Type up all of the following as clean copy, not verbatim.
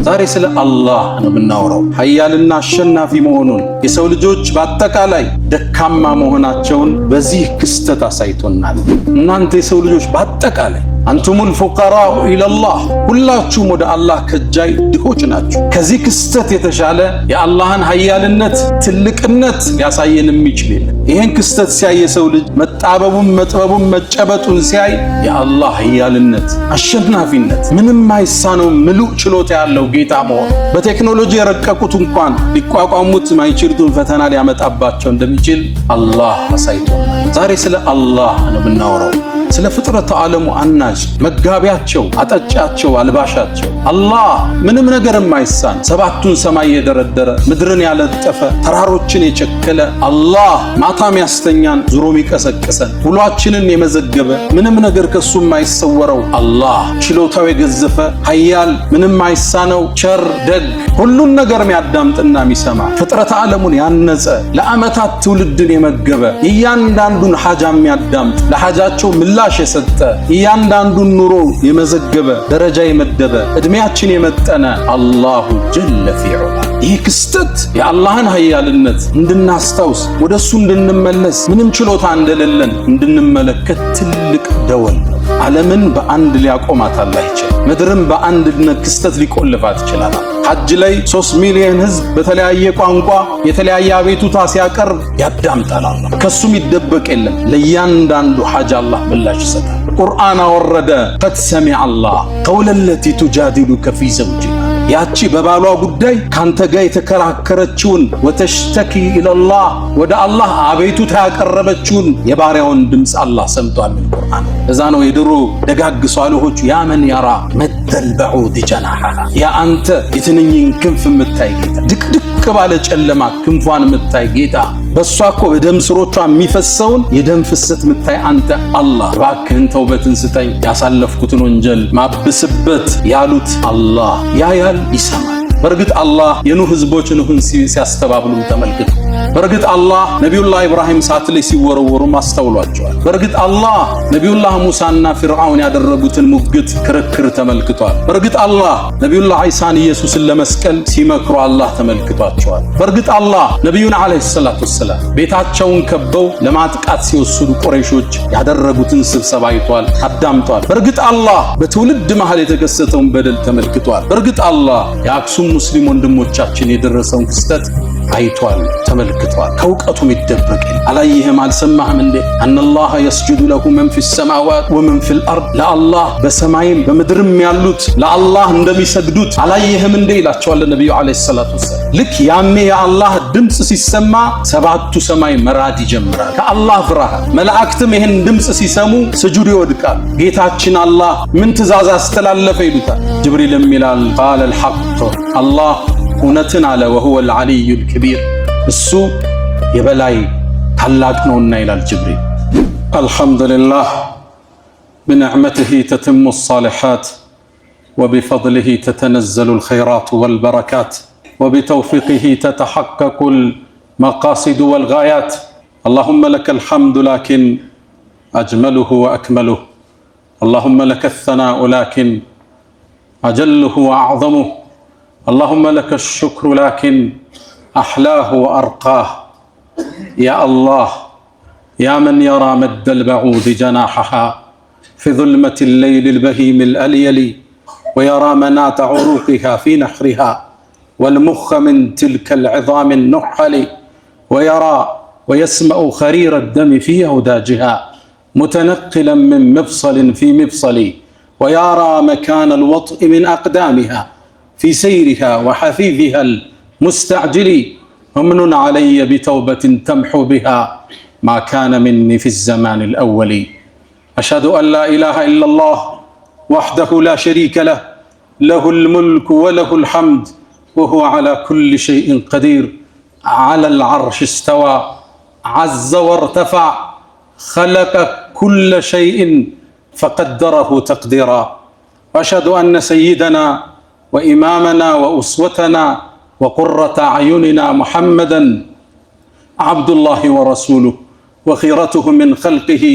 ዛሬ ስለ አላህ ነው የምናወራው። ኃያልና አሸናፊ መሆኑን የሰው ልጆች በአጠቃላይ ደካማ መሆናቸውን በዚህ ክስተት አሳይቶናል። እናንተ የሰው ልጆች በአጠቃላይ አንቱሙል ፉቀራኡ ኢለላህ፣ ሁላችሁም ወደ አላህ ከጃይ ድሆች ናችሁ። ከዚህ ክስተት የተሻለ የአላህን ኃያልነት ትልቅነት ሊያሳየን የሚችል የለም። ይህን ክስተት ሲያይ የሰው ልጅ መጣበቡን መጥበቡን መጨበጡን ሲያይ የአላህ ኃያልነት አሸናፊነት፣ ምንም አይሳነው ምሉእ ችሎታ ያለው ጌታ መሆኑ፣ በቴክኖሎጂ የረቀቁት እንኳን ሊቋቋሙት ማይችሉትን ፈተና ሊያመጣባቸው እንደሚችል አላህ አሳይቶናል። ዛሬ ስለ አላህ ነው የምናወራው። ስለ ፍጥረት ዓለሙ አናጅ መጋቢያቸው፣ አጠጫቸው፣ አልባሻቸው አላህ ምንም ነገር የማይሳን ሰባቱን ሰማይ የደረደረ ምድርን ያለጠፈ ተራሮችን የቸከለ አላህ ማታም ያስተኛን ዙሮም ይቀሰቅሰን ውሏችንን የመዘገበ ምንም ነገር ከሱ የማይሰወረው አላህ ችሎታው የገዘፈ ኃያል ምንም አይሳነው ቸር ደግ ሁሉን ነገር የሚያዳምጥና የሚሰማ ፍጥረት ዓለሙን ያነጸ ለዓመታት ትውልድን የመገበ እያንዳንዱን ሐጃ የሚያዳምጥ ለሐጃቸው ምላሽ የሰጠ እያንዳንዱን ኑሮ የመዘገበ ደረጃ የመደበ እድሜያችን የመጠነ አላሁ ጀለ ፊዑላ። ይህ ክስተት የአላህን ኃያልነት እንድናስታውስ ወደሱ እንድንመለስ ምንም ችሎታ እንደሌለን እንድንመለከት ትልቅ ደወል ነው። ዓለምን በአንድ ሊያቆማት አላህ ይችላል። ምድርን በአንድ ክስተት ሊቆልፋት ይችላል። ሐጅ ላይ 3 ሚሊዮን ህዝብ በተለያየ ቋንቋ የተለያየ አቤቱታ ሲያቀርብ ያዳምጣል። አላህ ከሱም ይደበቅ የለም። ለእያንዳንዱ ሐጅ አላህ ምላሽ ይሰጣል። ቁርአን አወረደ። ቀድ ሰሚዐ አላህ ቀውለ ለቲ ቱጃዲሉከ ፊ ዘውጂሃ፣ ያቺ በባሏ ጉዳይ ካንተ ጋር የተከራከረችውን ወተሽተኪ ኢለላህ ወደ አላህ አቤቱታ ያቀረበችውን የባሪያውን ድምፅ አላህ ሰምቷል። ቁርአን እዛ ነው የድሮ ደጋግ ሷሊሆቹ ያ መን የራ መደል በዑድ ጀናሐሃ፣ ያ አንተ የትንኝን ክንፍ የምታይ ጌታ፣ ድቅድቅ ባለ ጨለማ ክንፏን የምታይ ጌታ፣ በሷ እኮ በደም ስሮቿ የሚፈሰውን የደም ፍሰት የምታይ አንተ አላህ እባክህን ተውበትን ስጠኝ ያሳለፍኩትን ወንጀል ማብስበት ያሉት አላህ ያያል ይሰማል። በርግጥ አላህ የኑህ ህዝቦች ኑህን ሲያስተባብሉ ተመልክቱ። በርግጥ አላህ ነቢዩላህ ኢብራሂም እሳት ላይ ሲወረወሩ አስተውሏቸዋል። በርግጥ አላህ ነቢዩላህ ሙሳና ፊርዓውን ያደረጉትን ሙግት ክርክር ተመልክቷል። በርግጥ አላህ ነቢዩላህ ዒሳን ኢየሱስን ለመስቀል ሲመክሩ አላህ ተመልክቷቸዋል። በርግጥ አላህ ነቢዩን ዓለይሂ ሰላቱ ወሰላም ቤታቸውን ከበው ለማጥቃት ሲወስዱ ቁረይሾች ያደረጉትን ስብሰባ አይቷል፣ አዳምጧል። በርግጥ አላህ በትውልድ መሃል የተከሰተውን በደል ተመልክቷል። በርግጥ አላህ የአክሱም ሙስሊም ወንድሞቻችን የደረሰውን ክስተት አይቷል፣ ተመልክቷል። ከእውቀቱም ይደበቅ አላየህም አልሰማህም እንዴ? አነላህ የስጁዱ ለሁ መን ፊ ሰማዋት ወመን ፊል አርድ፣ ለአላህ በሰማይም በምድርም ያሉት ለአላህ እንደሚሰግዱት አላየህም እንዴ ይላቸዋል ነቢዩ ዓለይሂ ሰላቱ ወሰላም። ልክ ያኔ የአላህ ድምፅ ሲሰማ ሰባቱ ሰማይ መራድ ይጀምራል። ከአላህ ፍርሃት መላእክትም ይህን ድምፅ ሲሰሙ ስጁድ ይወድቃል። ጌታችን አላህ ምን ትእዛዝ አስተላለፈ ይሉታል። ጅብሪልም ይላል ቃለል ሐቅ፣ አላህ እውነትን አለ። ወሁወል ዐሊዩል ከቢር፣ እሱ የበላይ ታላቅ ነውና ይላል ጅብሪል። አልሐምዱሊላህ ብኒዕመቲሂ ተቲሙ ሷሊሓት ወቢፈድሊሂ ተተነዘሉል ኸይራት ወልበረካት ወቢተውፊቂሂ ተተሐቀቁል መቃሲዱ ወልጋያት። አላሁመ ለከል ሐምዱ ላኪን አጅመሉሁ ወአክመሉሁ፣ አላሁመ ለከ ሰናኡ ላኪን አጀሉሁ ወአዕዘሙሁ፣ اللهم لك الشكر لكن أحلاه وأرقاه. يا الله يا من يرى مد البعوض جناحها في ظلمة الليل البهيم الأليل، ويرى منات عروقها في نحرها والمخ من تلك العظام النحل، ويرى ويسمع خرير الدم في أوداجها متنقلا من مفصل في مفصل، ويرى مكان الوطء من أقدامها في سيرها وحفيظها المستعجل. ومن علي بتوبة تمحو بها ما كان مني في الزمان الأول. أشهد أن لا إله إلا الله وحده لا شريك له، له الملك وله الحمد وهو على كل شيء قدير. على العرش استوى عز وارتفع، خلق كل شيء فقدره تقديرا. وأشهد أن سيدنا وإمامنا وأسوتنا وقرة أعيننا محمدًا عبد الله ورسوله وخيرته من خلقه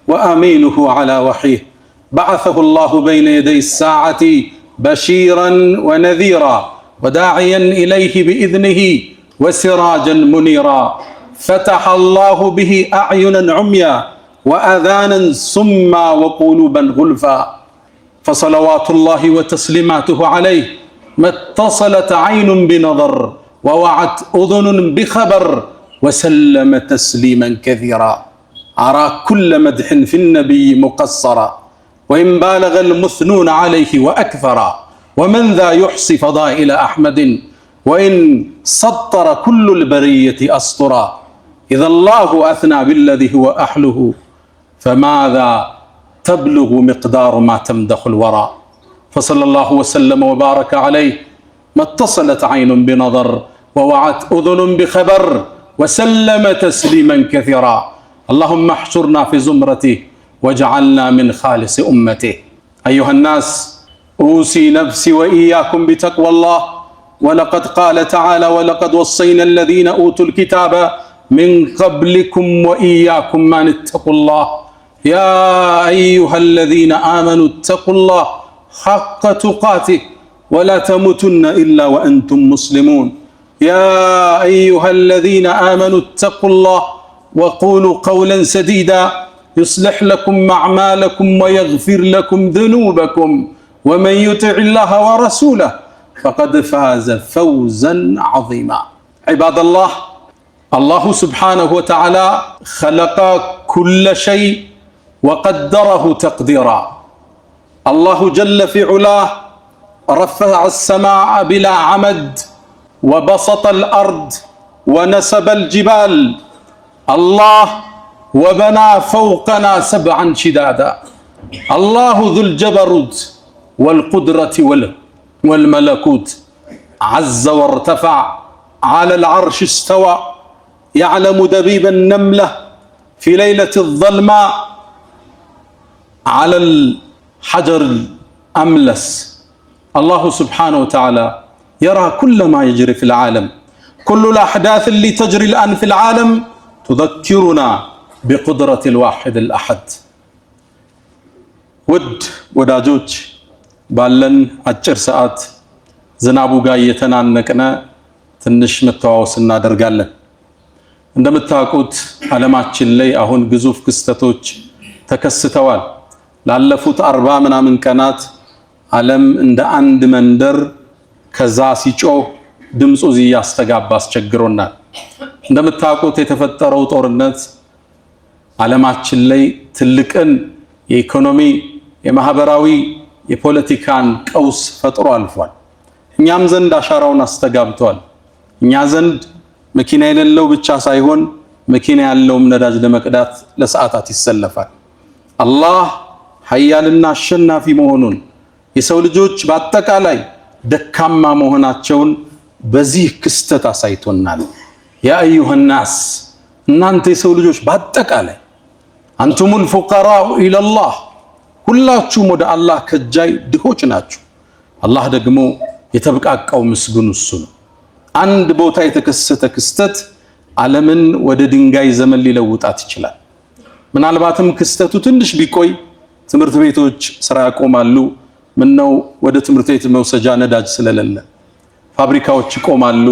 وأمينه على وحيه، بعثه الله بين يدي الساعة بشيرا ونذيرا وداعيا إليه بإذنه وسراجا منيرا فتح الله به أعينا عميا وآذانا صما وقلوبا غلفا فصلوات الله وتسليماته عليه ما اتصلت عين بنظر ووعت أذن بخبر وسلم تسليما كثيرا أرى كل مدح في النبي مقصرا وإن بالغ المثنون عليه وأكثرا ومن ذا يحصي فضائل أحمد وإن سطر كل البرية أسطرا إذا الله أثنى بالذي هو أحله فماذا تبلغ مقدار ما تمدح الورى فصلى الله وسلم وبارك عليه ما اتصلت عين بنظر ووعت أذن بخبر وسلم تسليما كثيرا اللهم احشرنا في زمرته واجعلنا من خالص أمته أيها الناس أوصي نفسي وإياكم بتقوى الله ولقد قال تعالى ولقد وصينا الذين أوتوا الكتاب من قبلكم وإياكم أن اتقوا الله يا أيها الذين آمنوا اتقوا الله حق تقاته ولا تموتن إلا وأنتم مسلمون يا أيها الذين آمنوا اتقوا الله وقولوا قولا سديدا يصلح لكم أعمالكم ويغفر لكم ذنوبكم ومن يطع الله ورسوله فقد فاز فوزا عظيما عباد الله الله سبحانه وتعالى خلق كل شيء وقدره تقديرا الله جل في علاه رفع السماء بلا عمد وبسط الأرض ونسب الجبال الله وبنى فوقنا سبعا شدادا الله ذو الجبروت والقدرة والملكوت عز وارتفع على العرش استوى يعلم دبيب النملة في ليلة الظلماء على الحجر الأملس الله سبحانه وتعالى يرى كل ما يجري في العالم كل الأحداث اللي تجري الآن في العالم تذكرنا بقدرة الواحد الأحد ወዳጆች ባለን አጭር ሰዓት ዝናቡ ጋር እየተናነቀነ ትንሽ መተዋወስ እናደርጋለን። እንደምታውቁት ዓለማችን ላይ አሁን ግዙፍ ክስተቶች ተከስተዋል። ላለፉት 40 ምናምን ቀናት ዓለም እንደ አንድ መንደር ከዛ ሲጮህ ድምጹ ያስተጋባ አስቸግሮናል። እንደምታውቁት የተፈጠረው ጦርነት ዓለማችን ላይ ትልቅን የኢኮኖሚ የማህበራዊ የፖለቲካን ቀውስ ፈጥሮ አልፏል። እኛም ዘንድ አሻራውን አስተጋብቷል። እኛ ዘንድ መኪና የሌለው ብቻ ሳይሆን መኪና ያለውም ነዳጅ ለመቅዳት ለሰዓታት ይሰለፋል። አላህ ኃያልና አሸናፊ መሆኑን የሰው ልጆች በአጠቃላይ ደካማ መሆናቸውን በዚህ ክስተት አሳይቶናል። ያ አዩሃ الناس እናንተ የሰው ልጆች በአጠቃላይ አንቱሙል ፉቀራኡ ኢለላህ ሁላችሁም ወደ አላህ ከጃይ ድሆች ናችሁ። አላህ ደግሞ የተብቃቃው ምስጉን እሱ ነው። አንድ ቦታ የተከሰተ ክስተት ዓለምን ወደ ድንጋይ ዘመን ሊለውጣት ይችላል። ምናልባትም ክስተቱ ትንሽ ቢቆይ ትምህርት ቤቶች ስራ ያቆማሉ። ምነው ወደ ትምህርት ቤት መውሰጃ ነዳጅ ስለሌለ፣ ፋብሪካዎች ይቆማሉ።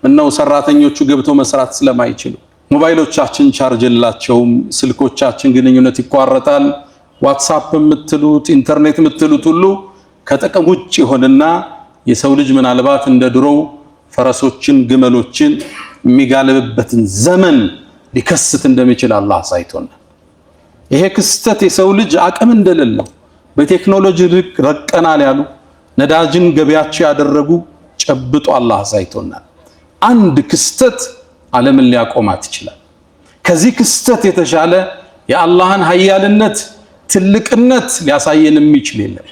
ምነው ሰራተኞቹ ገብተው መስራት ስለማይችሉ፣ ሞባይሎቻችን ቻርጅ የላቸውም፣ ስልኮቻችን ግንኙነት ይቋረጣል። ዋትስአፕ የምትሉት ኢንተርኔት የምትሉት ሁሉ ከጥቅም ውጭ ይሆንና የሰው ልጅ ምናልባት እንደ ድሮው ፈረሶችን ግመሎችን የሚጋልብበትን ዘመን ሊከስት እንደሚችል አላህ አሳይቶናል። ይሄ ክስተት የሰው ልጅ አቅም እንደሌለው በቴክኖሎጂ ረቀናል ያሉ ነዳጅን ገበያቸው ያደረጉ ጨብጦ አላህ አሳይቶናል። አንድ ክስተት ዓለምን ሊያቆማት ይችላል። ከዚህ ክስተት የተሻለ የአላህን ኃያልነት ትልቅነት ሊያሳየን የሚችል የለም።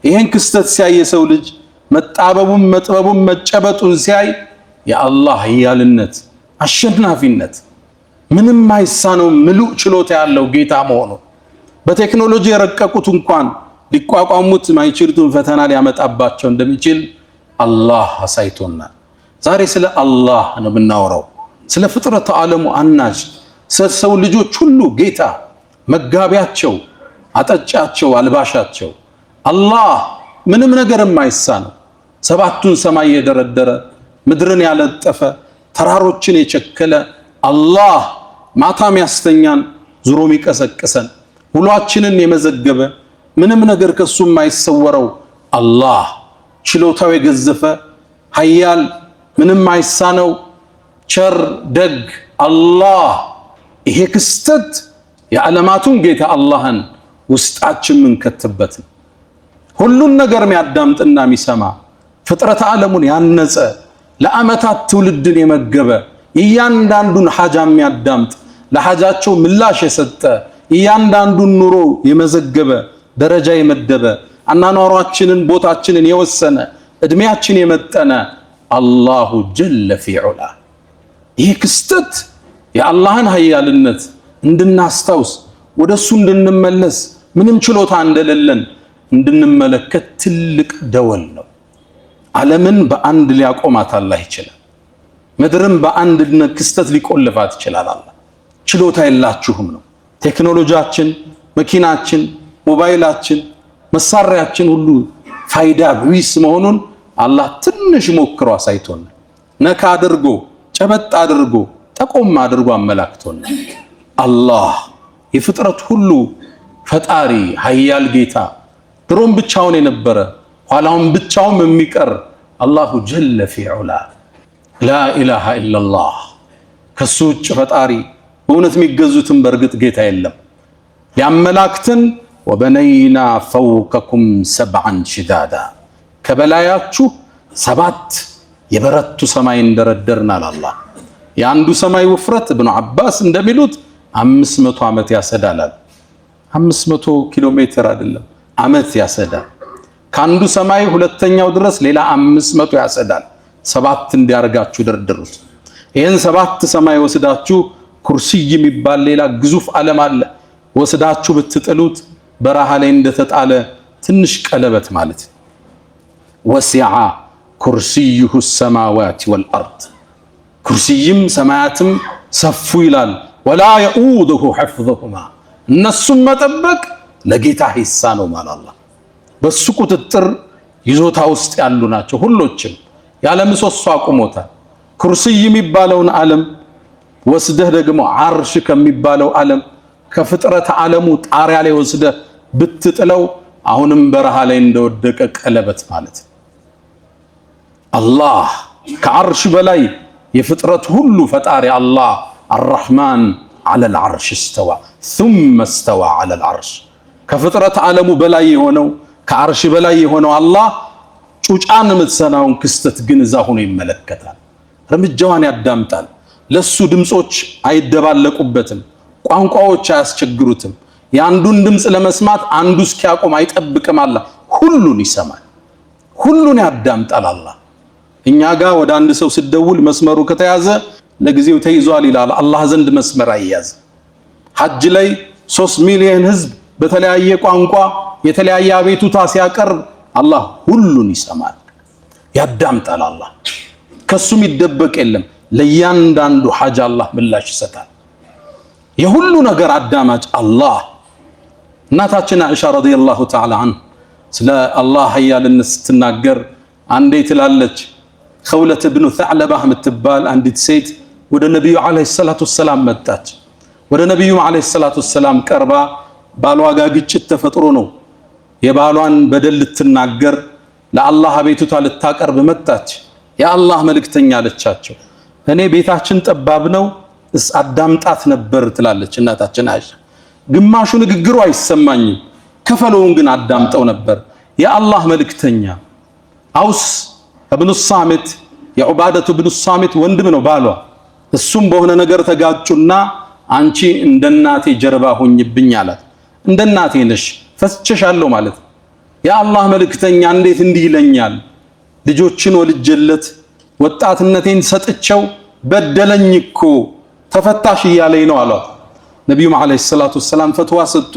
ይሄን ክስተት ሲያይ የሰው ልጅ መጣበቡን መጥበቡን መጨበጡን ሲያይ የአላህ ኃያልነት አሸናፊነት ምንም አይሳነው ምሉእ ችሎታ ያለው ጌታ መሆኑ በቴክኖሎጂ የረቀቁት እንኳን ሊቋቋሙት ማይችሉትን ፈተና ሊያመጣባቸው እንደሚችል አላህ አሳይቶናል። ዛሬ ስለ አላህ ነው የምናወራው፣ ስለ ፍጥረተ ዓለሙ አናጅ፣ ስለ ሰው ልጆች ሁሉ ጌታ፣ መጋቢያቸው፣ አጠጫቸው፣ አልባሻቸው አላህ ምንም ነገር የማይሳነው ሰባቱን ሰማይ የደረደረ ምድርን ያለጠፈ ተራሮችን የቸከለ አላህ ማታም ያስተኛን ዙሮ የሚቀሰቅሰን ውሏችንን የመዘገበ ምንም ነገር ከሱ የማይሰወረው አላህ ችሎታው የገዘፈ ኃያል ምንም አይሳነው ቸር ደግ አላህ ይሄ ክስተት የዓለማቱን ጌታ አላህን ውስጣችን ምንከትበት ሁሉን ነገር የሚያዳምጥና የሚሰማ ፍጥረት ዓለሙን ያነጸ ለዓመታት ትውልድን የመገበ እያንዳንዱን ሐጃ የሚያዳምጥ ለሐጃቸው ምላሽ የሰጠ እያንዳንዱን ኑሮ የመዘገበ ደረጃ የመደበ አናኗራችንን ቦታችንን የወሰነ እድሜያችን የመጠነ አላሁ ጀለ ፊዑላ ይህ ክስተት የአላህን ኃያልነት እንድናስታውስ ወደሱ እንድንመለስ ምንም ችሎታ እንደሌለን እንድንመለከት ትልቅ ደወል ነው። ዓለምን በአንድ ሊያቆማት አላህ ይችላል። ምድርን በአንድ ክስተት ሊቆልፋት ይችላል። አላህ ችሎታ የላችሁም ነው። ቴክኖሎጂያችን፣ መኪናችን፣ ሞባይላችን፣ መሳሪያችን ሁሉ ፋይዳ ቢስ መሆኑን አላህ ትንሽ ሞክሮ አሳይቶናል። ነካ አድርጎ ጨበጥ አድርጎ ጠቆም አድርጎ አመላክቶናል። አላህ የፍጥረት ሁሉ ፈጣሪ ኃያል ጌታ ድሮም ብቻውን የነበረ ኋላውን ብቻውን የሚቀር አላሁ ጀለ ፊዑላ ላ ኢላሃ ኢላላህ ከሱ ውጭ ፈጣሪ በእውነት የሚገዙትን በእርግጥ ጌታ የለም። ያመላክትን ወበነይና ፈውቀኩም ሰብዓን ሽዳዳ ከበላያችሁ 7 የበረቱ ሰማይ እንደረደርናል። አላህ የአንዱ ሰማይ ውፍረት ኢብኑ አባስ እንደሚሉት 500 ዓመት ያሰዳላል። 500 ኪሎ ሜትር አይደለም ዓመት ያሰዳል። ከአንዱ ሰማይ ሁለተኛው ድረስ ሌላ 500 ያሰዳል። 7 እንዲያርጋችሁ ደርድሩት። ይሄን 7 ሰማይ ወስዳችሁ ኩርሲይ የሚባል ሌላ ግዙፍ ዓለም አለ ወስዳችሁ ብትጥሉት በረሃ ላይ እንደተጣለ ትንሽ ቀለበት ማለት ወሲዓ ኩርሲዩሁ ሰማዋት ወልአርድ ኩርሲይም ሰማያትም ሰፉ ይላል። ወላ የኡዱሁ ሐፍዙሁማ እነሱም መጠበቅ ለጌታ ሂሳ ነው ማለት አላህ በሱ ቁጥጥር ይዞታ ውስጥ ያሉ ናቸው። ሁሎችም ያለ ምሰሶ አቁሞታል። ኩርሲይ የሚባለውን ዓለም ወስደህ ደግሞ ዓርሽ ከሚባለው ዓለም ከፍጥረት ዓለሙ ጣሪያ ላይ ወስደህ ብትጥለው አሁንም በረሃ ላይ እንደወደቀ ቀለበት ማለት አላህ ከዓርሽ በላይ የፍጥረት ሁሉ ፈጣሪ አላህ አርረሕማን ዐለል ዓርሽ እስተዋ ثم استوى على العرش ከፍጥረት ዓለሙ በላይ የሆነው ከዓርሽ በላይ የሆነው አላህ ጩጫን የምትሰናውን ክስተት ግን እዛ ሆኖ ይመለከታል። እርምጃዋን ያዳምጣል። ለሱ ድምጾች አይደባለቁበትም። ቋንቋዎች አያስቸግሩትም። የአንዱን ድምጽ ለመስማት አንዱ እስኪያቆም አይጠብቅም። አላህ ሁሉን ይሰማል፣ ሁሉን ያዳምጣል። አላህ እኛ ጋር ወደ አንድ ሰው ሲደውል መስመሩ ከተያዘ ለጊዜው ተይዟል ይላል። አላህ ዘንድ መስመር አይያዝ። ሐጅ ላይ 3 ሚሊዮን ህዝብ በተለያየ ቋንቋ የተለያየ አቤቱታ ሲያቀርብ አላህ ሁሉን ይሰማል፣ ያዳምጣል። አላህ ከሱም ይደበቅ የለም። ለእያንዳንዱ ሐጅ አላህ ምላሽ ይሰጣል። የሁሉ ነገር አዳማጭ አላህ። እናታችን አይሻ ረዲየላሁ ተዓላ ዐንሃ ስለ አላህ ኃያልነት ስትናገር አንዴ ትላለች ኸውለት ኢብኑ ተዕለባህ የምትባል አንዲት ሴት ወደ ነብዩ አለይሂ ሰላቱ ወሰላም መጣች። ወደ ነብዩ አለይሂ ሰላቱ ወሰላም ቀርባ ባሏ ጋር ግጭት ተፈጥሮ ነው የባሏን በደል ልትናገር ለአላህ አቤቱታ ልታቀርብ መጣች። የአላህ መልእክተኛ አለቻቸው እኔ ቤታችን ጠባብ ነው አዳምጣት ነበር ትላለች እናታችን አይሻ። ግማሹ ንግግሩ አይሰማኝም ከፈለውን ግን አዳምጠው ነበር። የአላህ መልእክተኛ አውስ ኢብኑ ሳሚት የዑባደቱ ኢብኑ ሳሚት ወንድም ነው ባሏ። እሱም በሆነ ነገር ተጋጩና አንቺ እንደናቴ ጀርባ ሆኝብኝ አላት። እንደናቴ ነሽ ፈስቸሻለሁ ማለት የአላህ መልእክተኛ እንዴት እንዲህ ይለኛል? ልጆችን ወልጀለት ወጣትነቴን ሰጥቸው በደለኝ እኮ ተፈታሽ እያለኝ ነው አሏት። ነብዩም አለይሂ ሰላቱ ወሰላም ፈትዋ ሰጡ።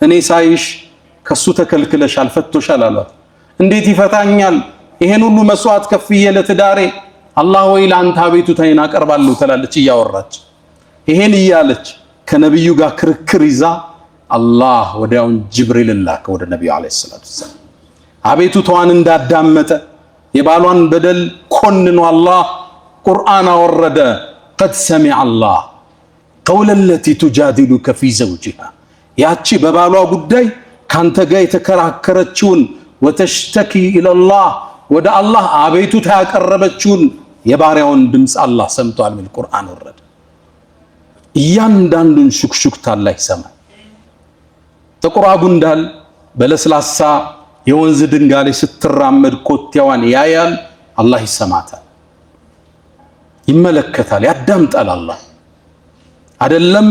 እኔ ሳይሽ ከሱ ተከልክለሻል ፈቶሻል አሏት። እንዴት ይፈታኛል? ይሄን ሁሉ መስዋዕት ከፍዬ ለትዳሬ አላህ ወይ ለአንተ አቤቱታዬን አቀርባለሁ ትላለች እያወራች። ይሄን እያለች ከነብዩ ጋር ክርክር ይዛ አላህ ወዲያውን ጅብሪል ላከ ወደ ነብዩ አለይሂ ሰላቱ ወሰላም። አቤቱታዋን እንዳዳመጠ የባሏን በደል ኮንኖ አላህ ቁርአን አወረደ። ቀድ ሰሚዐ አላህ ቀውለ ለቲ ቱጃዲሉከ ፊ ዘውጂሃ ያቺ በባሏ ጉዳይ ካንተ ጋር የተከራከረችውን ወተሽተኪ ኢለላህ ወደ አላህ አቤቱታ ያቀረበችውን የባሪያውን ድምፅ አላህ ሰምቷል ሚል ቁርአን ወረደ። እያንዳንዱን ሹክሹክታ አላህ ይሰማል። ጥቁሯ ጉንዳል በለስላሳ የወንዝ ድንጋይ ላይ ስትራመድ ኮቴዋን ያያል፣ አላህ ይሰማታል፣ ይመለከታል፣ ያዳምጣል። አላህ አይደለም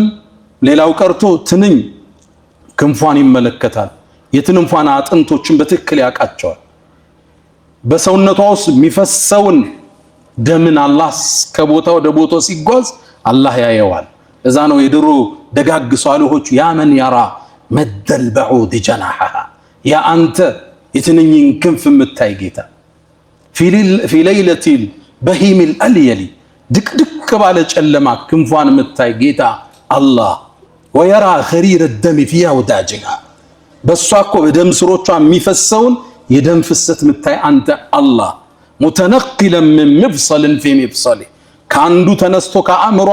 ሌላው ቀርቶ ትንኝ ክንፏን ይመለከታል። የትንንፏን አጥንቶችን በትክክል ያውቃቸዋል። በሰውነቷ ውስጥ የሚፈሰውን ደምን አላህ ከቦታ ወደ ቦታው ሲጓዝ አላህ ያየዋል። እዛ ነው የድሮ ደጋግ ሷሊሆች ያ መን ያራ መደል በዑድ ጀናሐሃ ያ አንተ የትንኝን ክንፍ የምታይ ጌታ ፊ ለይለቲል በሂሚል አልየሊ ድቅድቅ ባለ ጨለማ ክንፏን የምታይ ጌታ አላህ ወየራ ኸሪረ ደም ፊ አውዳጅሃ በሷ እኮ በደም ስሮቿ የሚፈሰውን የደም ፍሰት የምታይ አንተ አላህ ሙተነቂለን ምን መፍሰልን ፊ መፍሰሊ ከአንዱ ተነስቶ ከአእምሯ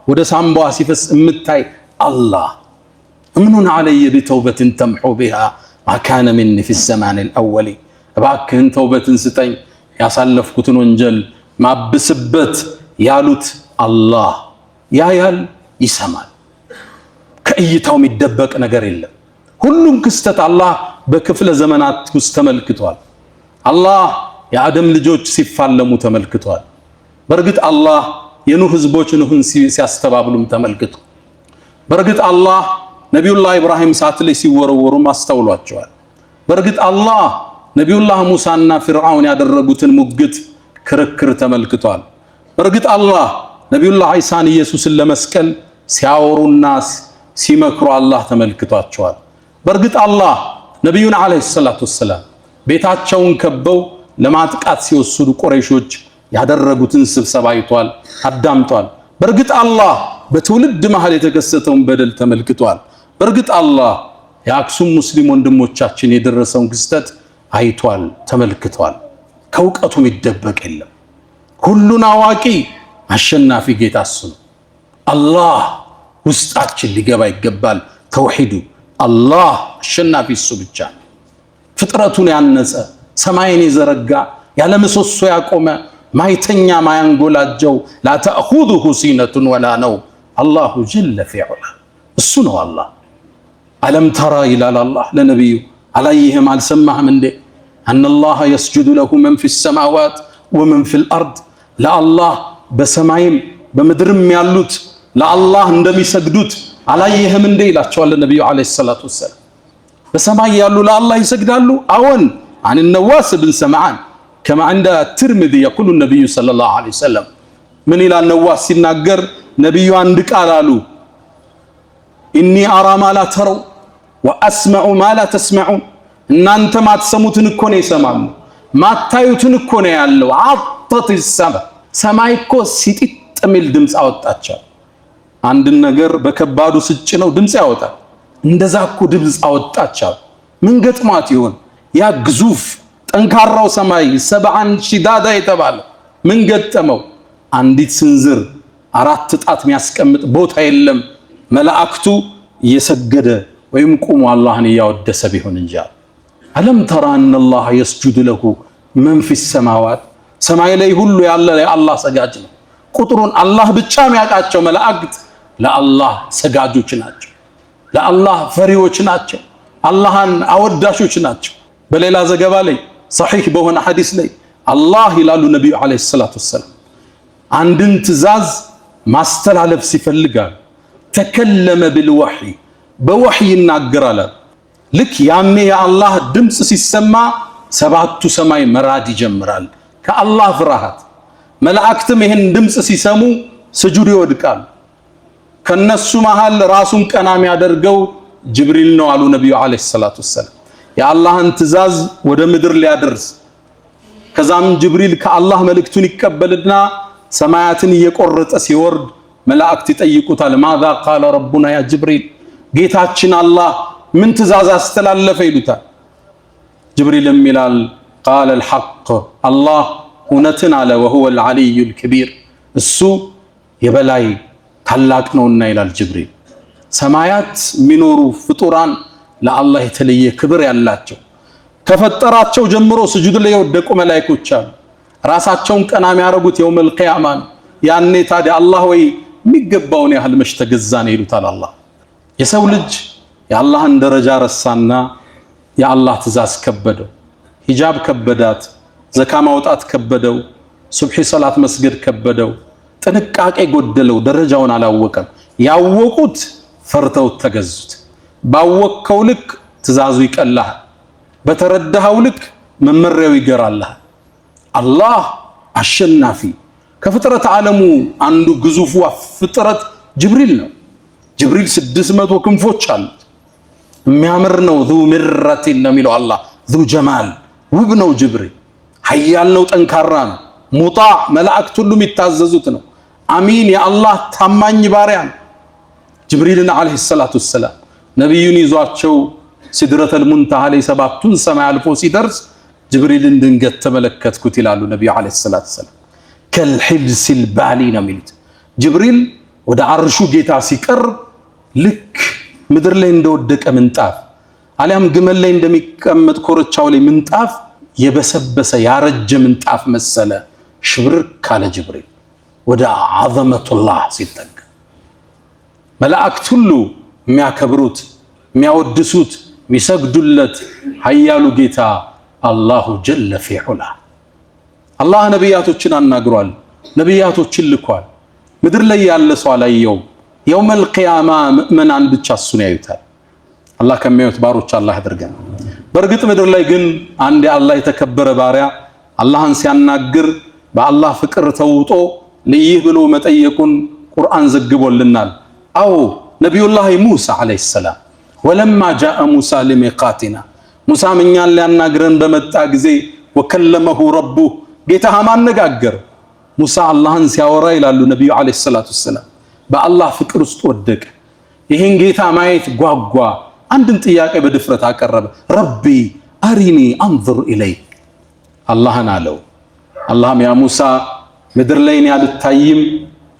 ወደ ሳምባዋ ሲፈስ የምታይ አላህ እምኑን አለየ ቢተውበትን ተምሑ ቢሃ ማ ካነ ሚኒ ፊ ዘማን አልአወሊ እባክህን ተውበትን ስጠኝ ያሳለፍኩትን ወንጀል ማብስበት ያሉት አላህ ያያል፣ ይሰማል። ከእይታው የሚደበቅ ነገር የለም። ሁሉም ክስተት አላህ በክፍለ ዘመናት ውስጥ ተመልክቷል። አላህ የአደም ልጆች ሲፋለሙ ተመልክቷል። በእርግጥ አላህ የኑህ ህዝቦች ኑህን ሲያስተባብሉም ተመልክቷል። በእርግጥ አላህ ነቢዩላህ ኢብራሂም እሳት ላይ ሲወረወሩም አስተውሏቸዋል። በእርግጥ አላህ ነቢዩላህ ሙሳና ፊርዓውን ያደረጉትን ሙግት ክርክር ተመልክቷል። በእርግጥ አላህ ነቢዩላህ ዒሳን ኢየሱስን ለመስቀል ሲያወሩና ሲመክሩ አላህ ተመልክቷቸዋል። በእርግጥ አላህ ነቢዩን ዓለይሂ ሰላቱ ወሰላም ቤታቸውን ከበው ለማጥቃት ሲወስዱ ቁረይሾች ያደረጉትን ስብሰባ አይቷል፣ አዳምጧል። በእርግጥ አላህ በትውልድ መሃል የተከሰተውን በደል ተመልክቷል። በእርግጥ አላህ የአክሱም ሙስሊም ወንድሞቻችን የደረሰውን ክስተት አይቷል፣ ተመልክቷል። ከእውቀቱ የሚደበቅ የለም። ሁሉን አዋቂ አሸናፊ ጌታ እሱ ነው። አላህ ውስጣችን ሊገባ ይገባል። ተውሂዱ አላህ አሸናፊ እሱ ብቻ ነው። ፍጥረቱን ያነጸ ሰማይን የዘረጋ ያለ ምሰሶ ያቆመ ማይተኛ ማያንጎላጀው ላ ተእኹዙሁ ሲነቱን ወላ ነውም አላሁ ጀለ ፊዑላ እሱ ነው አላህ። አለም ተራ ይላል አላህ ለነቢዩ አላየህም አልሰማህም እንዴ አነላህ የስጁዱ ለሁ መን ፊ ሰማዋት ወመን ፊል አርድ ለአላህ በሰማይም በምድርም ያሉት ለአላህ እንደሚሰግዱት አላየህም እንዴ ይላቸዋል ነቢዩ ዓለይሂ ሰላቱ ወሰላም። በሰማይ ያሉ ለአላህ ይሰግዳሉ። አዎን አን ነዋስ ብን ሰምዓን ከማ عند الترمذي يقول النبي صلى الله عليه وسلم من الى النواس ሲናገር ነብዩ አንድ ቃል አሉ ኢኒ አራ ማ ላ ተረው ወአስመዑ ማ ላ ተስመዑን እናንተ ማትሰሙትን እኮ ነው ይሰማሉ፣ ማታዩትን እኮ ነው ያለው። አጠት ሰማይ እኮ ሲጢጥ የሚል ድምፅ አወጣቸው። አንድን ነገር በከባዱ ስጭ ነው ድምፅ ያወጣል። እንደዛ እኮ ድምፅ አወጣቸው። ምን ገጥሟት ይሆን ያ ግዙፍ ጠንካራው ሰማይ ሰብዓን ሺዳዳ የተባለ ምን ገጠመው? አንዲት ስንዝር አራት ጣት የሚያስቀምጥ ቦታ የለም። መላእክቱ እየሰገደ ወይም ቁሙ አላህን እያወደሰ ቢሆን እንጂ አለም ተራ አነላህ የስጁዱ ለሁ መን ፊ ሰማዋት ሰማይ ላይ ሁሉ ያለ የአላህ ሰጋጅ ነው። ቁጥሩን አላህ ብቻ የሚያውቃቸው መላእክት ለአላህ ሰጋጆች ናቸው፣ ለአላህ ፈሪዎች ናቸው፣ አላህን አወዳሾች ናቸው። በሌላ ዘገባ ላይ ሰሒህ በሆነ ሐዲስ ላይ አላህ ይላሉ ነቢዩ ዓለይሂ ሰላቱ ወሰላም አንድን ትእዛዝ ማስተላለፍ ሲፈልጋል ተከለመ ቢልወሕይ በወሕይ ይናገራል። ልክ ያኔ የአላህ ድምፅ ሲሰማ ሰባቱ ሰማይ መራድ ይጀምራል ከአላህ ፍርሃት። መላእክትም ይህን ድምፅ ሲሰሙ ስጁድ ይወድቃል። ከነሱ መሃል ራሱን ቀና የሚያደርገው ጅብሪል ነው አሉ ነቢዩ ዓለይሂ ሰላቱ ወሰላም የአላህን ትእዛዝ ወደ ምድር ሊያደርስ። ከዛም ጅብሪል ከአላህ መልእክቱን ይቀበልና ሰማያትን እየቆረጠ ሲወርድ መላእክት ይጠይቁታል ማዛ ቃለ ረቡና ያ ጅብሪል ጌታችን አላህ ምን ትእዛዝ አስተላለፈ ይሉታል። ጅብሪልም ይላል ቃለ አልሐቅ አላህ እውነትን አለ ወሁወ አልዓሊዩል ከቢር እሱ የበላይ ታላቅ ነውና ይላል ጅብሪል። ሰማያት የሚኖሩ ፍጡራን ለአላህ የተለየ ክብር ያላቸው ከፈጠራቸው ጀምሮ ስጁድ ላይ የወደቁ መላእክቶች አሉ። ራሳቸውን ቀና የሚያደርጉት የውመል ቂያማ ነው። ያኔ ታዲያ አላህ ወይ የሚገባውን ያህል መች ተገዛን ይሉታል አላህ። የሰው ልጅ የአላህን ደረጃ ረሳና የአላህ ትእዛዝ ከበደው። ሂጃብ ከበዳት፣ ዘካ ማውጣት ከበደው፣ ሱብሒ ሰላት መስገድ ከበደው፣ ጥንቃቄ ጎደለው፣ ደረጃውን አላወቀም። ያወቁት ፈርተው ተገዙት። ባወቅከው ልክ ትእዛዙ ይቀልሃል፣ በተረዳኸው ልክ መመሪያው ይገራልሃል። አላህ አሸናፊ ከፍጥረት ዓለሙ አንዱ ግዙፉ ፍጥረት ጅብሪል ነው። ጅብሪል 600 ክንፎች አሉት። የሚያምር ነው። ዙ ምረቲን ነው የሚለው አላህ። ዙ ጀማል ውብ ነው ጅብሪል። ኃያል ነው፣ ጠንካራ ነው። ሙጣዕ መላእክት ሁሉ የሚታዘዙት ነው። አሚን የአላህ ታማኝ ባሪያ ነው። ጅብሪልን ዓለይሂ ሰላቱ ወሰላም ነቢዩን ይዟቸው ሲድረተል ሙንተሃ ላይ 7ቱን ሰማይ አልፎ ሲደርስ ጅብሪልን ድንገት ተመለከትኩት ይላሉ ነቢዩ ዓለይሂ ሰላቱ ወሰላም። ከልሒብሲል ባሊ ነው የሚሉት። ጅብሪል ወደ አርሹ ጌታ ሲቀርብ ልክ ምድር ላይ እንደወደቀ ምንጣፍ አሊያም ግመል ላይ እንደሚቀመጥ ኮርቻው ላይ ምንጣፍ የበሰበሰ ያረጀ ምንጣፍ መሰለ። ሽብርክ ካለ ጅብሪል ወደ ዐዘመቱላህ ሲጠጋ መላእክት ሁሉ የሚያከብሩት፣ የሚያወድሱት፣ የሚሰግዱለት ኃያሉ ጌታ አላሁ ጀለ ፊ ዑላ። አላህ ነቢያቶችን አናግሯል፣ ነቢያቶችን ልኳል። ምድር ላይ ያለ ሰው አላየውም። የውመል ቂያማ ምእመናን ብቻ እሱን ያዩታል። አላህ ከሚያዩት ባሮች አላህ ያድርገን። በእርግጥ ምድር ላይ ግን አንድ የአላህ የተከበረ ባሪያ አላህን ሲያናግር በአላህ ፍቅር ተውጦ ልይህ ብሎ መጠየቁን ቁርአን ዘግቦልናል። አዎ ነቢዩላህ ሙሳ ዓለይሂ ሰላም ወለማ ጃአ ሙሳ ሊሚቃቲና ሙሳም እኛን ሊያናግረን በመጣ ጊዜ ወከለመሁ ረቡህ ጌታህ ማነጋገር ሙሳ አላህን ሲያወራ ይላሉ ነቢዩ ዓለይሂ ሰላቱ ወሰላም በአላህ ፍቅር ውስጥ ወደቀ። ይህን ጌታ ማየት ጓጓ። አንድን ጥያቄ በድፍረት አቀረበ። ረቢ አሪኒ አንዙር ኢለይክ አላህን አለው። አላህም ያ ሙሳ ምድር ላይ እኔ አልታይም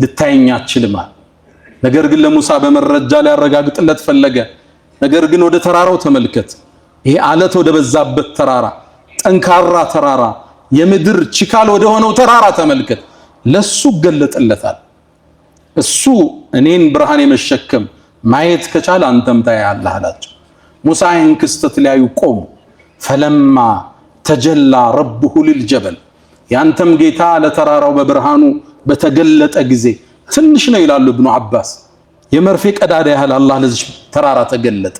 ልታየኝ አትችልም። ነገር ግን ለሙሳ በመረጃ ሊያረጋግጥለት ፈለገ። ነገር ግን ወደ ተራራው ተመልከት። ይሄ አለት ወደ በዛበት ተራራ፣ ጠንካራ ተራራ፣ የምድር ችካል ወደ ሆነው ተራራ ተመልከት። ለሱ ገለጠለታል። እሱ እኔን ብርሃን የመሸከም ማየት ከቻለ አንተም ታያለህ አላቸው። ሙሳ ይህን ክስተት ሊያዩ ቆሙ። ፈለማ ተጀላ ረብሁ ሊልጀበል ያንተም ጌታ ለተራራው በብርሃኑ በተገለጠ ጊዜ ትንሽ ነው ይላሉ ኢብኑ አባስ። የመርፌ ቀዳዳ ያህል አላህ ለዚህ ተራራ ተገለጠ።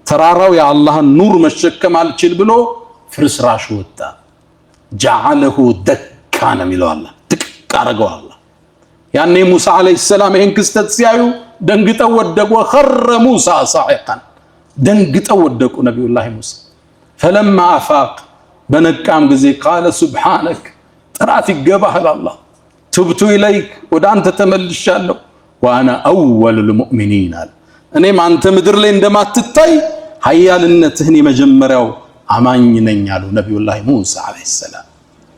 ተራራው የአላህን ኑር መሸከም አልችል ብሎ ፍርስራሽ ወጣ። ጀዐለሁ ደካ ነው የሚለው አላህ። ድቅቅ አረገው አላህ። ያኔ ሙሳ ዓለይሂ ሰላም ይህን ክስተት ሲያዩ ደንግጠው ወደቁ። ወኸረ ሙሳ ሳዒቀን ደንግጠው ወደቁ ነቢዩላህ ሙሳ። ፈለማ አፋቅ በነቃም ጊዜ ቃለ ሱብሓነክ ጥራት ይገባሃል አላህ ቱብቱ ኢለይክ ወደ አንተ ተመልሻለሁ ወአና አወሉል ሙእሚኒን አለ። እኔም አንተ ምድር ላይ እንደማትታይ ኃያልነትህን የመጀመሪያው አማኝ ነኝ አሉ ነቢዩላህ ሙሳ ዓለይሂ ሰላም።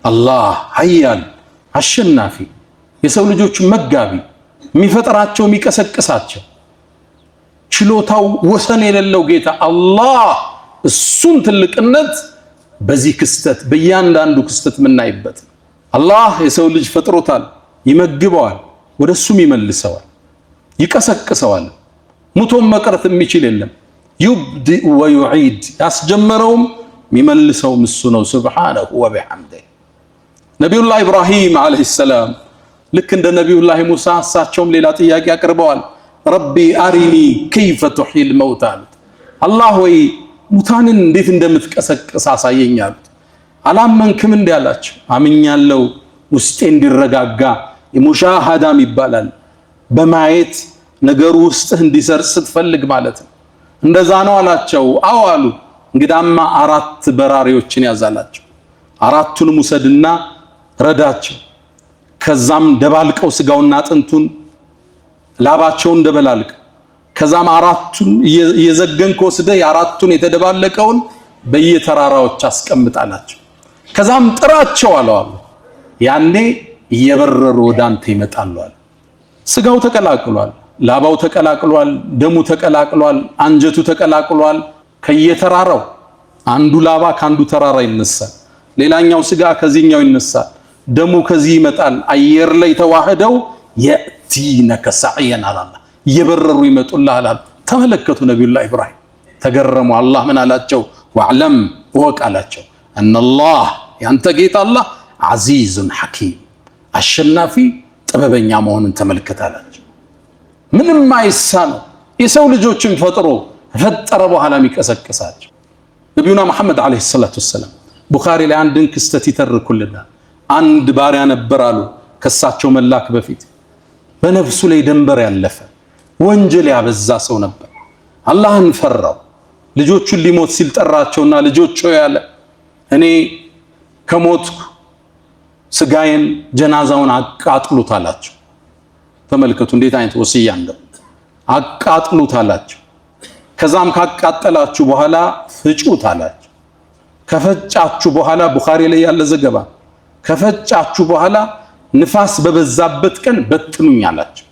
አላህ ኃያል አሸናፊ የሰው ልጆች መጋቢ የሚፈጥራቸው የሚቀሰቅሳቸው ችሎታው ወሰን የሌለው ጌታ አላህ እሱን ትልቅነት በዚህ ክስተት በእያንዳንዱ ክስተት የምናይበት አላህ የሰው ልጅ ፈጥሮታል፣ ይመግበዋል፣ ወደሱም ይመልሰዋል፣ ይቀሰቅሰዋል። ሙቶም መቅረት የሚችል የለም። ዩብዲኡ ወዩዒድ ያስጀመረውም የሚመልሰውም እሱ ነው ሱብሓነሁ ወቢሐምዲህ። ነቢዩላህ ኢብራሂም ዓለይሂ ሰላም ልክ እንደ ነቢዩላህ ሙሳ እሳቸውም ሌላ ጥያቄ አቅርበዋል። ረቢ አሪኒ ከይፈ ቱሕይል መውታ አሉት። አላህ ወይ ሙታንን እንዴት እንደምትቀሰቅስ አሳየኝ አሉት። አላመንክም እንዲህ አላቸው። አምኛለሁ፣ ውስጤ እንዲረጋጋ የሙሻሃዳም ይባላል በማየት ነገሩ ውስጥህ እንዲሰርጽ ስትፈልግ ማለት ነው። እንደዛ ነው አላቸው። አዎ አሉ። እንግዳማ 4 በራሪዎችን ያዛላቸው። 4ቱንም ውሰድና ረዳቸው። ከዛም ደባልቀው ስጋውና አጥንቱን ላባቸውን ደበላልቅ። ከዛም 4ቱን እየዘገንክ ወስደህ የ4ቱን የተደባለቀውን በየተራራዎች አስቀምጣላቸው። ከዛም ጥራቸው አለው አላህ። ያኔ እየበረሩ ወደ አንተ ይመጣሉ አለ። ስጋው ተቀላቅሏል፣ ላባው ተቀላቅሏል፣ ደሙ ተቀላቅሏል፣ አንጀቱ ተቀላቅሏል። ከየተራራው አንዱ ላባ ካንዱ ተራራ ይነሳል፣ ሌላኛው ስጋ ከዚህኛው ይነሳል፣ ደሙ ከዚህ ይመጣል። አየር ላይ ተዋህደው የእቲነከ ሰዕየን አላህ እየበረሩ ይመጡልሃል አለ። ተመለከቱ ነቢዩላህ ኢብራሂም ተገረሙ። አላህ ምን አላቸው? ወዕለም ወቅ አላቸው እነላህ ያንተ ጌታ አላህ ዐዚዙን ሐኪም አሸናፊ ጥበበኛ መሆኑን ተመልከት አላቸው። ምንም አይሳነው የሰው ልጆችን ፈጠረ በኋላ የሚቀሰቅሳቸው። ነቢዩና መሐመድ ዓለይሂ ሰላቱ ወሰላም ቡኻሪ ላይ አንድን ክስተት ይተርኩልናል። አንድ ባሪያ ነበር አሉ ከሳቸው መላክ በፊት በነፍሱ ላይ ደንበር ያለፈ ወንጀል ያበዛ ሰው ነበር። አላህን ፈራው። ልጆቹን ሊሞት ሲል ጠራቸውና ልጆች ሆይ ያለ እኔ ከሞትኩ ስጋዬን ጀናዛውን አቃጥሉት አላቸው። ተመልከቱ እንዴት አይነት ወሲያ እንደው አቃጥሉት አላቸው። ከዛም ካቃጠላችሁ በኋላ ፍጩት አላቸው። ከፈጫችሁ በኋላ ቡኻሪ ላይ ያለ ዘገባ ከፈጫችሁ በኋላ ንፋስ በበዛበት ቀን በትኑኝ አላቸው።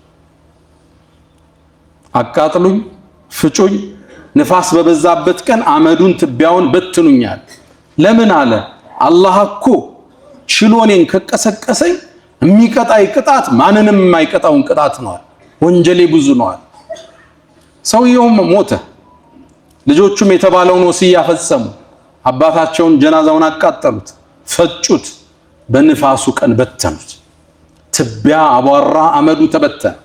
አቃጥሉኝ፣ ፍጩኝ፣ ንፋስ በበዛበት ቀን አመዱን ትቢያውን በትኑኛል። ለምን አለ? አላህ እኮ ችሎ እኔን ከቀሰቀሰኝ የሚቀጣይ ቅጣት ማንንም የማይቀጣውን ቅጣት ነው። ወንጀሌ ብዙ ነው። ሰውየውም ሞተ። ልጆቹም የተባለውን ወሲያ ፈጸሙ። አባታቸውን ጀናዛውን አቃጠሉት፣ ፈጩት፣ በንፋሱ ቀን በተኑት። ትቢያ፣ አቧራ፣ አመዱ ተበተነ።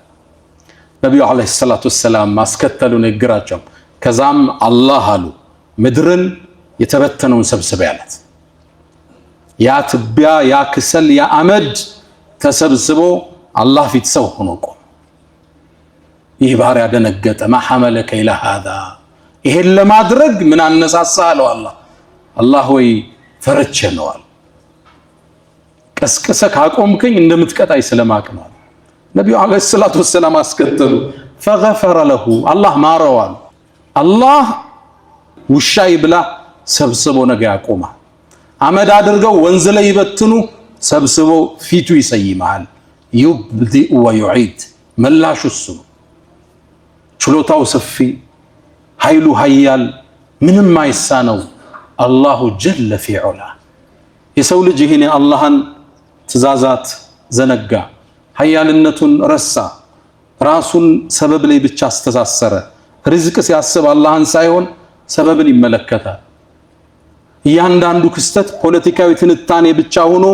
ነቢዩ ዓለይሂ ሰላቱ ወሰላም ማስከተሉ ንግግራቸው። ከዛም አላህ አሉ ምድርን የተበተነውን ሰብስበ ያለት። ያ ትቢያ፣ ያ ክሰል፣ ያ አመድ ተሰብስቦ አላህ ፊት ሰው ሆኖ ቆመ። ይህ ባሪያ ደነገጠ። ማ ሐመለከ ኢላ ሃዛ፣ ይሄን ለማድረግ ምን አነሳሳህ አለው አላህ። አላህ ወይ ፈርቼ ነው አለ። ቀስቅሰ ካቆምከኝ እንደምትቀጣይ ስለማቅ ነው። ነቢዩ ዓለይሂ ሰላቱ ወሰላም አስከተሉ። ፈገፈረ ለሁ፣ አላህ ማረዋል። አላህ ውሻ ይብላ ሰብስቦ ነገ ያቆማል። አመድ አድርገው ወንዝ ላይ ይበትኑ ሰብስቦ ፊቱ ይሰይማል። ዩብዲኡ ወዩዒድ፣ መላሹ እሱ ነው። ችሎታው ሰፊ፣ ኃይሉ ኃያል፣ ምንም አይሳነው አላሁ ጀለ ፊ ዑላ። የሰው ልጅ ይህን የአላህን ትእዛዛት ዘነጋ፣ ኃያልነቱን ረሳ፣ ራሱን ሰበብ ላይ ብቻ አስተሳሰረ። ሪዝቅ ሲያስብ አላህን ሳይሆን ሰበብን ይመለከታል። እያንዳንዱ ክስተት ፖለቲካዊ ትንታኔ ብቻ ሆኖ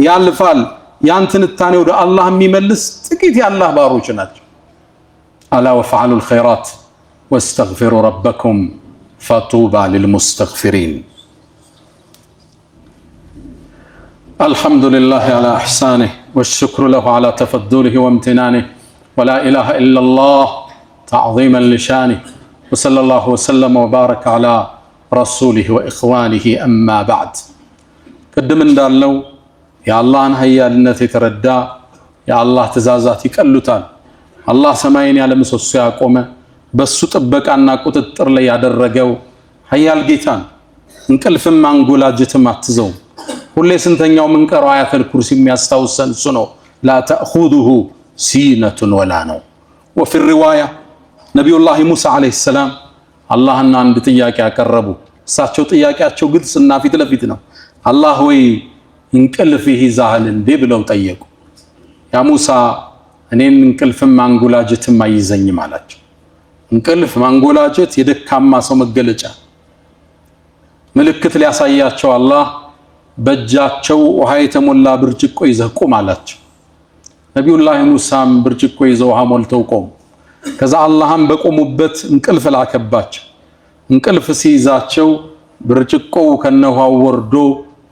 ያልፋል። ያን ትንታኔ ወደ አላህ የሚመልስ ጥቂት የአላህ ባሮች ናቸው። አላ ወፈዐሉል ኸይራት ወስተግፊሩ ረበኩም ፈጡባ ሊልሙስተግፊሪን። አልሐምዱሊላሂ ዐላ ኢሕሳኒህ ወሽክሩ ለሁ ዐላ ተፈዱሊህ ወምትናኒህ ወላ ኢላሃ ኢለላህ ተዕዚመን ሊሻኒህ ወሰለላሁ ወሰለመ ወባረከ ዐላ ረሱሊህ ወኢኽዋኒህ አማ ባዕድ። ቅድም እንዳለው የአላህን ኃያልነት የተረዳ የአላህ ትእዛዛት ይቀሉታል። አላህ ሰማይን ያለ ምሰሶ ያቆመ በሱ ጥበቃና ቁጥጥር ላይ ያደረገው ኃያል ጌታን እንቅልፍም አንጎላጀትም አትዘውም። ሁሌ ስንተኛው ምንቀረው አያተል ኩርሲ የሚያስታውሰን እሱ ነው። ላ ተእኹዙሁ ሲነቱን ወላ ነው። ወፊ ሪዋያ ነቢዩላህ ሙሳ ዓለይሂ ሰላም አላህና አንድ ጥያቄ ያቀረቡ። እሳቸው ጥያቄያቸው ግልጽና ፊት ለፊት ነው። አላህ ወይ እንቅልፍ ይይዛል እንዴ ብለው ጠየቁ። ያ ሙሳ እኔን እንቅልፍም ማንጎላጀትም አይዘኝም አላቸው። እንቅልፍ ማንጎላጀት የደካማ ሰው መገለጫ። ምልክት ሊያሳያቸው አላህ በእጃቸው ውሃ የተሞላ ብርጭቆ ይዘህ ቁም አላቸው። ነቢዩላህ ሙሳም ብርጭቆ ይዘው ውሃ ሞልተው ቆሙ። ከዛ አላህም በቆሙበት እንቅልፍ ላከባቸው። እንቅልፍ ሲይዛቸው ብርጭቆው ከነውሃው ወርዶ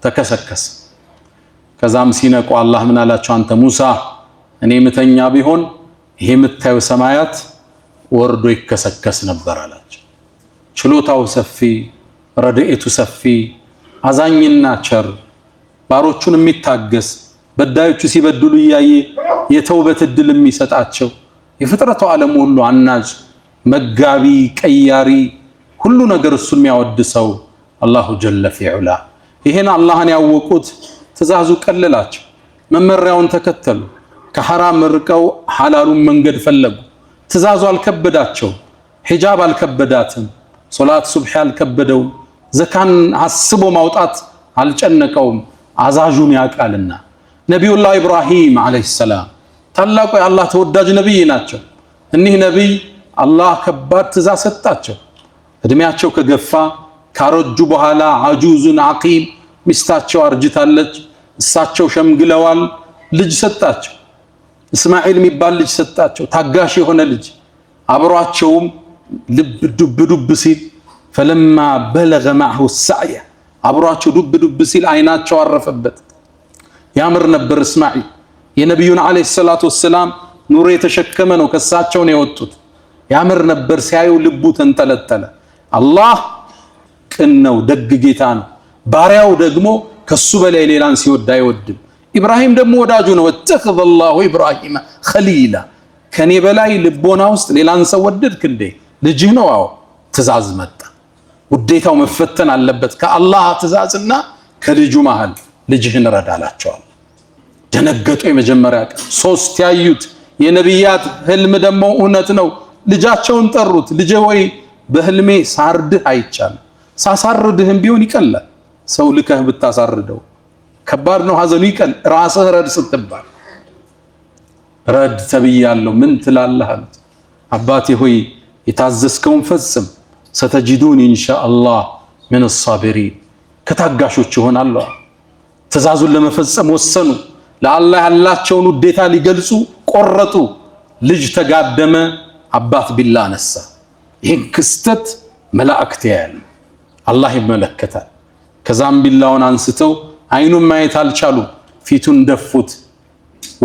ተከሰከሰ። ከዛም ሲነቁ አላህ ምን አላቸው? አንተ ሙሳ እኔ ምተኛ ቢሆን ይሄ የምታዩ ሰማያት ወርዶ ይከሰከስ ነበር አላቸው። ችሎታው ሰፊ፣ ረድኤቱ ሰፊ፣ አዛኝና ቸር፣ ባሮቹን የሚታገስ፣ በዳዮቹ ሲበድሉ እያየ የተውበት እድል የሚሰጣቸው፣ የፍጥረቱ ዓለም ሁሉ አናጅ፣ መጋቢ፣ ቀያሪ፣ ሁሉ ነገር እሱን የሚያወድሰው አላሁ ጀለ ፊዑላ። ይሄን አላህን ያወቁት ትእዛዙ ቀለላቸው፣ መመሪያውን ተከተሉ፣ ከሐራም ርቀው ሐላሉን መንገድ ፈለጉ። ትእዛዙ አልከበዳቸው፣ ሒጃብ አልከበዳትም፣ ሶላት ሱብሒ አልከበደውም፣ ዘካን አስቦ ማውጣት አልጨነቀውም፣ አዛዡን ያውቃልና። ነቢዩላህ ኢብራሂም ዓለይሂ ሰላም ታላቁ የአላህ ተወዳጅ ነቢይ ናቸው። እኒህ ነቢይ አላህ ከባድ ትእዛዝ ሰጣቸው። እድሜያቸው ከገፋ ካረጁ በኋላ አጁዙን አቂም፣ ሚስታቸው አርጅታለች፣ እሳቸው ሸምግለዋል። ልጅ ሰጣቸው፣ እስማኤል የሚባል ልጅ ሰጣቸው፣ ታጋሽ የሆነ ልጅ። አብሯቸውም ልብ ዱብ ዱብ ሲል ፈለማ በለገ ማዕሁ ሰዕየ፣ አብሯቸው ዱብ ዱብ ሲል አይናቸው አረፈበት። ያምር ነበር እስማኤል። የነቢዩን ዓለይሂ ሰላቱ ወሰላም ኑሮ የተሸከመ ነው፣ ከሳቸው ነው የወጡት። ያምር ነበር ሲያዩ ልቡ ተንጠለጠለ። አላህ ቅን ነው፣ ደግ ጌታ ነው። ባሪያው ደግሞ ከሱ በላይ ሌላን ሲወድ አይወድም። ኢብራሂም ደግሞ ወዳጁ ነው። ወተኸዘ አላሁ ኢብራሂመ ኸሊላ። ከኔ በላይ ልቦና ውስጥ ሌላን ሰው ወደድክ እንዴ? ልጅህ ነው። አዎ ትእዛዝ መጣ። ውዴታው መፈተን አለበት ከአላህ ትእዛዝና ከልጁ መሃል። ልጅህን ረዳላቸዋል። ደነገጡ። የመጀመሪያ ቀን ሶስት ያዩት የነቢያት ህልም ደግሞ እውነት ነው። ልጃቸውን ጠሩት። ልጄ ሆይ በህልሜ ሳርድህ አይቻልም። ሳሳርድህም ቢሆን ይቀላል። ሰው ልከህ ብታሳርደው ከባድ ነው፣ ሀዘኑ ይቀል። ራስህ ረድ ስትባል ረድ ተብያለሁ ምን ትላለህ አሉት። አባቴ ሆይ የታዘዝከውን ፈጽም፣ ሰተጂዱን ኢንሻአላህ ምን الصابرين፣ ከታጋሾች ይሆናለሁ። ትእዛዙን ለመፈጸም ወሰኑ። ለአላህ ያላቸውን ውዴታ ሊገልጹ ቆረጡ። ልጅ ተጋደመ። አባት ቢላ አነሳ። ይህን ክስተት መላእክት ያያሉ፣ አላህ ይመለከታል። ከዛም ቢላውን አንስተው አይኑን ማየት አልቻሉም፣ ፊቱን ደፉት።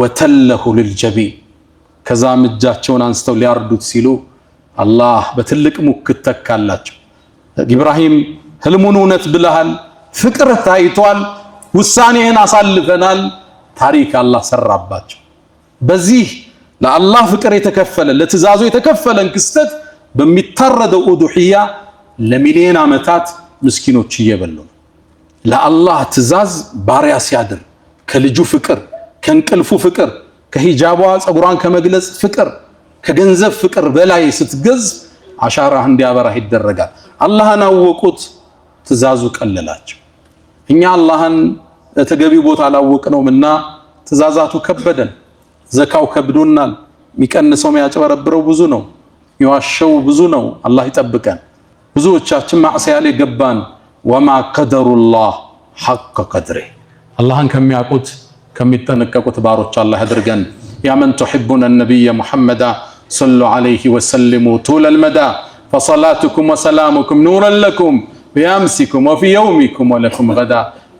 ወተለሁ ልልጀቢን። ከዛም እጃቸውን አንስተው ሊያርዱት ሲሉ አላህ በትልቅ ሙክት ተካላቸው። ኢብራሂም ህልሙን እውነት ብለሃል፣ ፍቅርህ ታይቷል፣ ውሳኔህን አሳልፈናል። ታሪክ አላህ ሰራባቸው። በዚህ ለአላህ ፍቅር የተከፈለ ለትእዛዙ የተከፈለን ክስተት በሚታረደው ኡዱህያ ለሚሊዮን ዓመታት ምስኪኖች እየበሉ ነው። ለአላህ ትእዛዝ ባሪያ ሲያድር ከልጁ ፍቅር፣ ከእንቅልፉ ፍቅር፣ ከሂጃቧ ፀጉሯን ከመግለጽ ፍቅር፣ ከገንዘብ ፍቅር በላይ ስትገዝ አሻራህ እንዲያበራህ ይደረጋል። አላህን አወቁት፣ ትእዛዙ ቀለላቸው። እኛ አላህን ተገቢው ቦታ አላወቅነውምና ትእዛዛቱ ከበደን። ዘካው ከብዶናል። የሚቀንሰው የሚያጨበረብረው ብዙ ነው፣ የሚዋሸው ብዙ ነው። አላህ ይጠብቀን። ብዙዎቻችን ማዕሲያ ላይ ገባን። ወማ ቀደሩላህ ሐቀ ቀድሪ። አላህን ከሚያውቁት ከሚጠነቀቁት ባሮች አላህ ያድርገን። ያ መን ቱሒቡነ ነቢየ ሙሐመዳ ሰሉ ዐለይሂ ወሰሊሙ ጡለል መዳ ፈሰላቱኩም ወሰላሙኩም ኑረን ለኩም ቢአምሲኩም ወፊ የውሚኩም ወለኩም ገዳ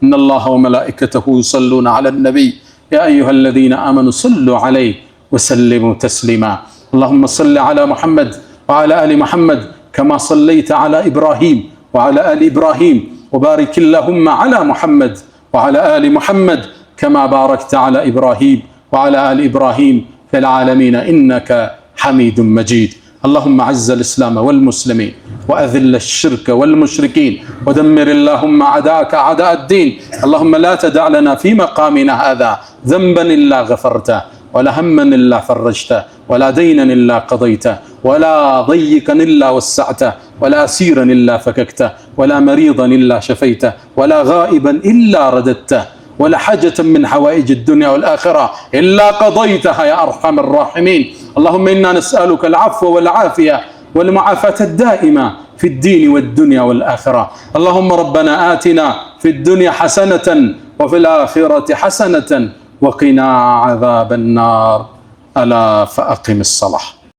إن الله وملائكته يصلون على النبي يا أيها الذين آمنوا صلوا عليه وسلموا تسليما اللهم صل على محمد وعلى آل محمد كما صليت على إبراهيم وعلى آل إبراهيم وبارك اللهم على محمد وعلى آل محمد كما باركت على إبراهيم وعلى آل إبراهيم في العالمين إنك حميد مجيد اللهم عز الإسلام والمسلمين وأذل الشرك والمشركين ودمر اللهم أعداءك أعداء الدين اللهم لا تدع لنا في مقامنا هذا ذنبا إلا غفرته ولا هما إلا فرجته ولا دينا إلا قضيته ولا ضيقا إلا وسعته ولا أسيرا إلا فككته ولا مريضا إلا شفيته ولا غائبا إلا رددته ولا حاجة من حوائج الدنيا والآخرة إلا قضيتها يا أرحم الراحمين اللهم إنا نسألك العفو والعافية والمعافاة الدائمة في الدين والدنيا والآخرة اللهم ربنا آتنا في الدنيا حسنة وفي الآخرة حسنة وقنا عذاب النار ألا فأقم الصلاة.